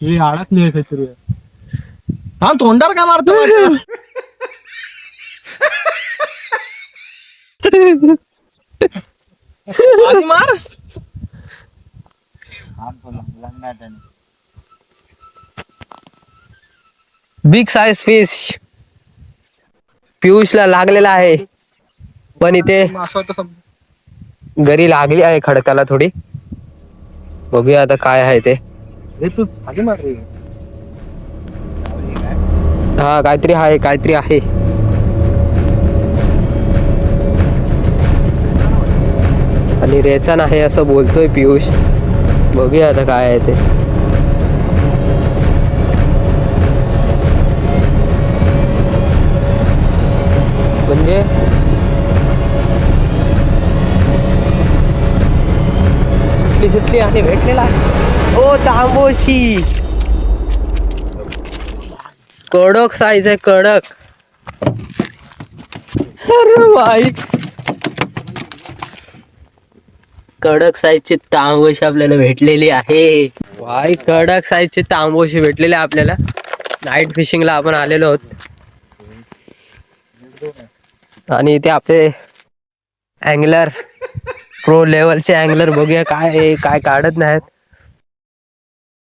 हे अडकली काहीतरी. हा तोंडावर का मारतो आधी मार. बिग साईज फिश पियुषला लागलेला आहे, पण इथे घरी लागली आहे खडकाला थोडी. बघूया आता काय आहे ते. हे तू खाली मार रे. हा काहीतरी आहे, काहीतरी आहे. आणि रेचन आहे असं बोलतोय पियुष. बघूया आता काय आहे ते. म्हणजे सुटली सुटली आणि भेटलेला आहे. ओ तांबोशी, कडक साईज आहे, कडक. अरे भाई, कडक साईजची तांबोशी आपल्याला भेटलेली आहे. भाई कडक साईजची तांबोशी भेटलेली आहे आपल्याला. नाईट फिशिंगला आपण आलेलो आहोत आणि इथे आपले अँगलर, प्रो लेवलचे अँगलर बघूया काय आहे, काय काढत नाहीत.